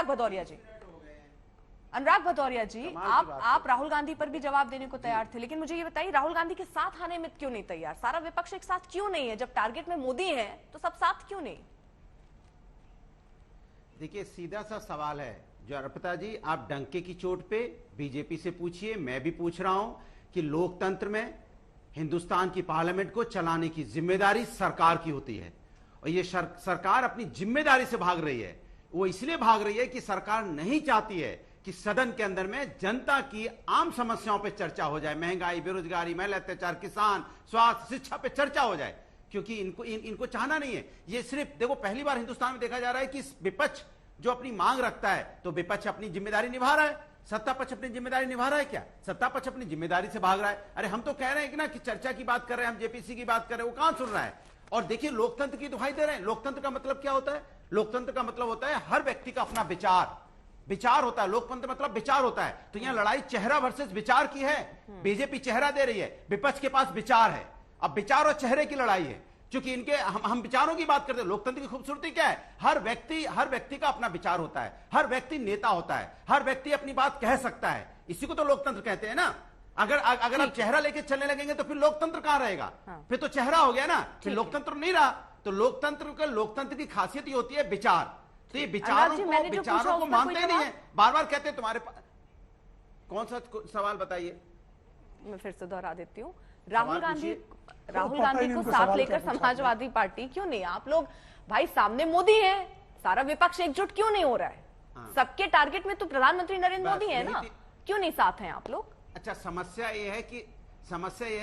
अनुराग भदौरिया जी, अनुराग भदौरिया जी, आप राहुल गांधी पर भी जवाब देने को तैयार थे, लेकिन मुझे ये बताइए राहुल गांधी के साथ आने में क्यों नहीं तैयार? सारा विपक्ष एक साथ क्यों नहीं है? जब टारगेट में मोदी है तो सब साथ क्यों नहीं? देखिए सीधा सा सवाल है जो अर्पिता जी, आप डंके की चोट पे बीजेपी से पूछिए, मैं भी पूछ रहा हूं कि लोकतंत्र में हिंदुस्तान की पार्लियामेंट को चलाने की जिम्मेदारी सरकार की होती है और ये सरकार अपनी जिम्मेदारी से भाग रही है। वो इसलिए भाग रही है कि सरकार नहीं चाहती है कि सदन के अंदर में जनता की आम समस्याओं पे चर्चा हो जाए, महंगाई, बेरोजगारी, महिला अत्याचार, किसान, स्वास्थ्य, शिक्षा पे चर्चा हो जाए, क्योंकि इनको चाहना नहीं है। ये सिर्फ देखो पहली बार हिंदुस्तान में देखा जा रहा है कि विपक्ष जो अपनी मांग रखता है तो विपक्ष अपनी जिम्मेदारी निभा रहा है, सत्ता पक्ष अपनी जिम्मेदारी निभा रहा है क्या? सत्ता पक्ष अपनी जिम्मेदारी से भाग रहा है। अरे हम तो कह रहे हैं कि ना कि चर्चा की बात कर रहे हैं, हम जेपीसी की बात कर रहे हैं, वो कहां सुन रहा है? और देखिए लोकतंत्र की दुहाई दे रहे हैं। लोकतंत्र का मतलब क्या होता है? लोकतंत्र का मतलब होता है हर व्यक्ति का अपना विचार होता है। लोकतंत्र मतलब विचार होता है। तो यहां लड़ाई चेहरा वर्सेस विचार की है। बीजेपी चेहरा दे रही है, विपक्ष के पास विचार है। अब विचार और चेहरे की लड़ाई है, क्योंकि इनके हम विचारों की बात करते हैं। लोकतंत्र की खूबसूरती क्या है? हर व्यक्ति का अपना विचार होता है, हर व्यक्ति नेता होता है, हर व्यक्ति अपनी बात कह सकता है। इसी को तो लोकतंत्र कहते हैं ना। अगर आप चेहरा लेके चलने लगेंगे तो फिर लोकतंत्र कहां रहेगा? फिर तो चेहरा हो गया ना, फिर लोकतंत्र नहीं रहा। तो लोकतंत्र की खासियत ये होती है विचार। तो ये विचारों को मानते ही नहीं है। बार बार कहते हैं तुम्हारे पास कौन सा सवाल बताइए? मैं फिर से दोहरा देती हूँ। राहुल गांधी को साथ लेकर समाजवादी पार्टी क्यों नहीं? आप लोग भाई सामने मोदी है, सारा विपक्ष एकजुट क्यों नहीं हो रहा है? सबके टारगेट में तो प्रधानमंत्री नरेंद्र मोदी है ना, क्यों नहीं साथ हैं आप लोग? अच्छा, समस्या ये है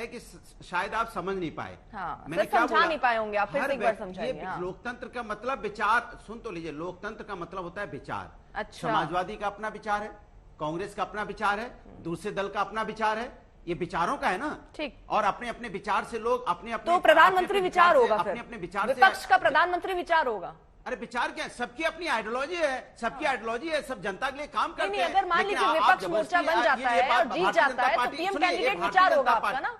कि शायद आप समझ नहीं पाए। मैंने क्या समझा नहीं पाए होंगे आप, फिर से एक बार समझाइए। लोकतंत्र का मतलब विचार, सुन तो लीजिए, लोकतंत्र का मतलब होता है विचार। अच्छा। समाजवादी का अपना विचार है, कांग्रेस का अपना विचार है, दूसरे दल का अपना विचार है। ये विचारों का है ना। ठीक। और अपने अपने विचार से लोग अपने तो प्रधानमंत्री विचार होगा, अपने विचार से विपक्ष का प्रधानमंत्री विचार होगा। अरे विचार क्या है? सबकी अपनी आइडियोलॉजी है, सबकी आइडियोलॉजी है, सब जनता के लिए काम करते हैं। अगर मान लीजिए विपक्ष मोर्चा बन जाता है और जीत जाता है तो पीएम कैंडिडेट विचार होगा आपका ना?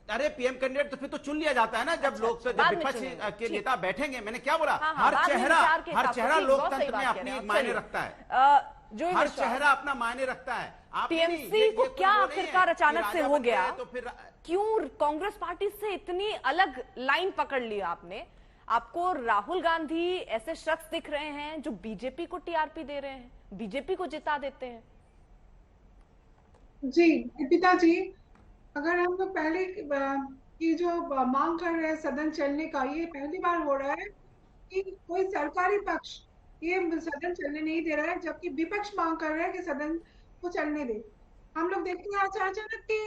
अरे पीएम कैंडिडेट तो फिर तो चुन लिया जाता है ना, जब विपक्ष के नेता बैठेंगे। मैंने क्या बोला? हर चेहरा लोकतंत्र में अपनी मायने रखता है। हर चेहरा अपना मायने रखता है। टीएमसी को क्या आखिरकार अचानक से हो गया? तो फिर क्यों कांग्रेस पार्टी से इतनी अलग लाइन पकड़ लिया आपने? आपको राहुल गांधी ऐसे शख्स दिख रहे हैं जो बीजेपी को टीआरपी दे रहे हैं, बीजेपी को जिता देते हैं। जी पिताजी, अगर हम लोग पहले की जो मांग कर रहे हैं सदन चलने का, ये पहली बार हो रहा है कि कोई सरकारी पक्ष ये सदन चलने नहीं दे रहा है, जबकि विपक्ष मांग कर रहा है कि सदन को चलने दे। हम लोग देखते हैं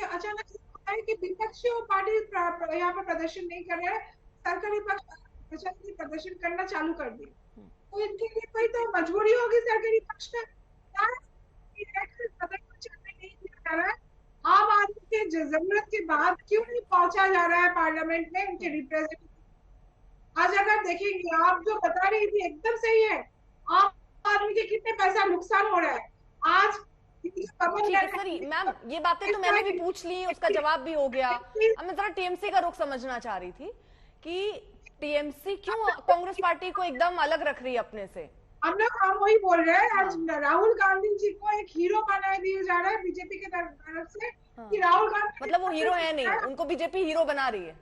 अचानक होता है कि विपक्षी पार्टी यहाँ पर प्रदर्शन नहीं कर रहा है, सरकारी पक्ष प्रदर्शन करना चालू कर दिया। तो इनके लिए कोई तो मजबूरी होगी सरकारी पक्ष का, सदन को चलने नहीं दिया जा रहा है। आम आदमी के जरूरत के बाद क्यों नहीं पहुंचा जा रहा है पार्लियामेंट में उनके रिप्रेजेंटेटिव? आज अगर देखेंगे, आप जो बता रही थी एकदम सही है, आम आदमी के कितने पैसा नुकसान हो रहा है आज। मैम ये बातें तो मैंने भी पूछ ली, उसका जवाब भी हो गया। अब मैं जरा टीएमसी का रुख समझना चाह रही थी कि टीएमसी क्यों कांग्रेस पार्टी को एकदम अलग रख रही है अपने से? हम वही बोल रहे हैं। आज राहुल गांधी जी को एक हीरो बना दिया जा रहा है बीजेपी के तरफ से कि राहुल गांधी मतलब वो हीरो है नहीं, उनको बीजेपी हीरो बना रही है।